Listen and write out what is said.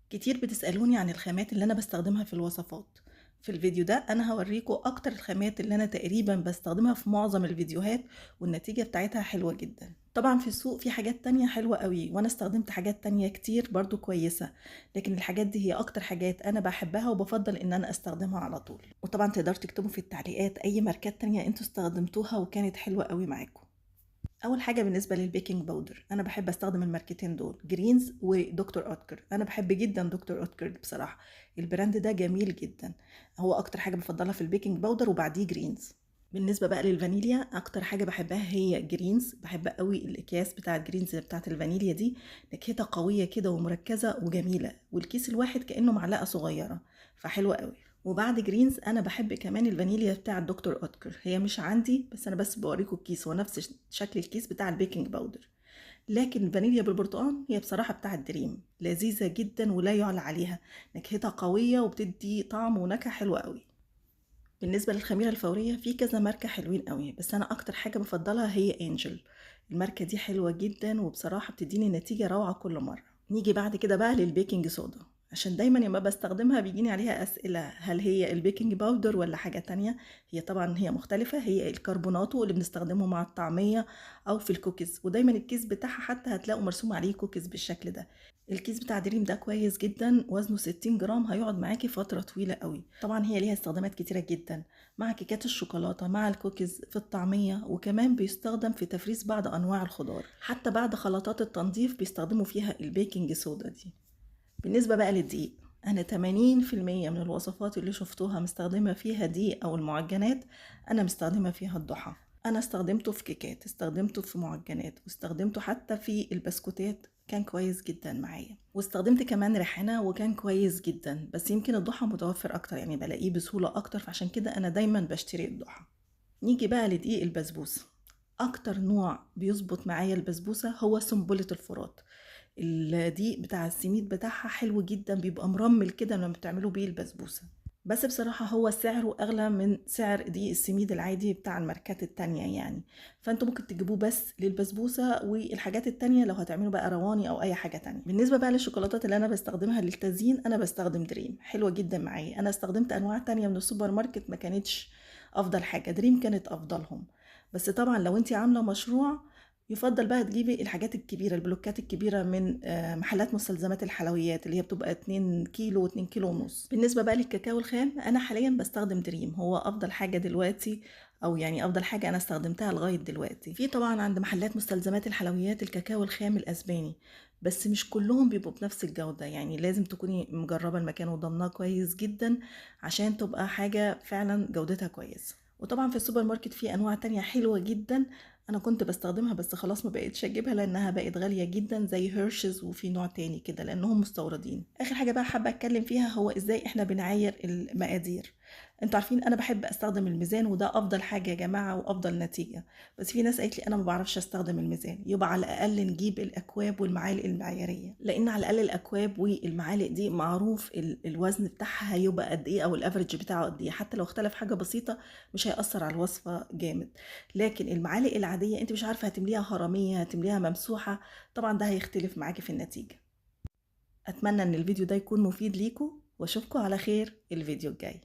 كتير بتسألوني عن الخامات اللي أنا بستخدمها في الوصفات. في الفيديو ده أنا هوريكم أكتر الخامات اللي أنا تقريبا بستخدمها في معظم الفيديوهات، والنتيجة بتاعتها حلوة جدا. طبعا في السوق في حاجات تانية حلوة قوي، وأنا استخدمت حاجات تانية كتير برضو كويسة، لكن الحاجات دي هي أكتر حاجات أنا بحبها وبفضل إن أنا استخدمها على طول. وطبعا تقدروا تكتبوا في التعليقات أي ماركات تانية انتوا استخدمتوها وكانت حلوة قوي معاكم. اول حاجه بالنسبه للبيكنج باودر، انا بحب استخدم الماركتين دول، جرينز ودكتور اوتكر. انا بحب جدا دكتور اوتكر بصراحه، البراند ده جميل جدا. هو اكتر حاجه بفضلها في البيكنج باودر وبعديه جرينز. بالنسبه بقى للفانيليا، اكتر حاجه بحبها هي جرينز. بحب قوي الاكياس بتاعه جرينز بتاعه الفانيليا دي، نكهتها قويه كده ومركزه وجميله، والكيس الواحد كانه معلقه صغيره، فحلوه قوي. وبعد جرينز انا بحب كمان الفانيليا بتاع الدكتور اوتكر. هي مش عندي، بس انا بس بوريكم الكيس، هو نفس شكل الكيس بتاع البيكنج باودر، لكن الفانيليا بالبرتقال هي بصراحة بتاع دريم، لذيذة جدا ولا يعلى عليها، نكهتها قوية وبتدي طعم ونكهة حلوة قوي. بالنسبة للخميرة الفورية في كذا ماركة حلوين قوي، بس انا اكتر حاجة بفضلها هي انجل. الماركة دي حلوة جدا وبصراحة بتديني نتيجة روعة كل مرة. نيجي بعد كده بقى للبيكنج صودا، عشان دايما لما بستخدمها بيجيني عليها أسئلة هل هي البيكنج باودر ولا حاجة تانية. هي طبعا هي مختلفة، هي الكربوناتو اللي بنستخدمه مع الطعمية أو في الكوكيز، ودايما الكيس بتاعها حتى هتلاقوا مرسوم عليه كوكيز بالشكل ده. الكيس بتاع دريم ده كويس جدا، وزنه 60 جرام، هيقعد معاكي فترة طويلة قوي. طبعا هي ليها استخدامات كتيرة جدا، مع كيكات الشوكولاتة، مع الكوكيز، في الطعمية، وكمان بيستخدم في تفريز بعض أنواع الخضار، حتى بعد خلطات التنظيف بيستخدموا فيها البيكنج صودا دي. بالنسبة بقى للدقيق، أنا 80% من الوصفات اللي شفتوها مستخدمة فيها دقيق أو المعجنات، أنا مستخدمة فيها الضحى. أنا استخدمته في كيكات، استخدمته في معجنات، واستخدمته حتى في البسكوتات، كان كويس جدا معايا. واستخدمت كمان ريحانة وكان كويس جدا، بس يمكن الضحى متوفر أكتر، يعني بلاقيه بسهولة أكتر، فعشان كده أنا دايما بشتري الضحى. نيجي بقى لدقيق البسبوسة. اكتر نوع بيظبط معايا البسبوسة هو سنبلة الفرات. الدقيق بتاع السميد بتاعها حلو جدا، بيبقى مرمل كده لما بتعملوا بيه البسبوسة، بس بصراحة هو سعره أغلى من سعر دقيق السميد العادي بتاع الماركات التانية يعني، فانتوا ممكن تجيبوه بس للبسبوسة، والحاجات التانية لو هتعملوا بقى رواني أو أي حاجة تانية. بالنسبة بقى للشوكولاتات اللي أنا بستخدمها للتزيين، أنا بستخدم دريم، حلوة جدا معايا. أنا استخدمت أنواع تانية من السوبر ماركت ما كانتش أفضل حاجة، دريم كانت أفضلهم. بس طبعا لو انتي عاملة مشروع، يفضل بقى تجيبي الحاجات الكبيرة، البلوكات الكبيرة من محلات مستلزمات الحلويات اللي هي بتبقى 2 كيلو و2 كيلو ونص. بالنسبة بقى للكاكاو الخام، أنا حاليا بستخدم دريم، هو أفضل حاجة دلوقتي، أو يعني أفضل حاجة أنا استخدمتها لغاية دلوقتي. في طبعا عند محلات مستلزمات الحلويات الكاكاو الخام الأسباني، بس مش كلهم بيبقوا بنفس الجودة، يعني لازم تكوني مجربة المكان وضمناه كويس جدا عشان تبقى حاجة فعلا جودتها كويسة. وطبعا في السوبر ماركت في انواع تانية حلوة جدا، انا كنت بستخدمها بس خلاص ما بقيتش اجيبها لانها بقت غالية جدا، زي هيرشز وفي نوع تاني كده لانهم مستوردين. اخر حاجة بقى حابة اتكلم فيها هو ازاي احنا بنعاير المقادير. انتوا عارفين انا بحب استخدم الميزان، وده افضل حاجة يا جماعة وافضل نتيجة، بس في ناس قالت لي انا ما بعرفش استخدم الميزان. يبقى على الاقل نجيب الاكواب والمعالق المعيارية، لان على الاقل الاكواب والمعالق دي معروف الوزن بتاعها هيبقى قد ايه او الافريج بتاعه قد ايه، حتى لو اختلف حاجة بسيطة مش هيأثر على الوصفة جامد. لكن المعالق العادية انت مش عارفة هتمليها هرمية هتمليها ممسوحة، طبعا ده هيختلف معاكي في النتيجة. اتمنى ان الفيديو ده يكون مفيد ليكم، واشوفكم على خير الفيديو الجاي.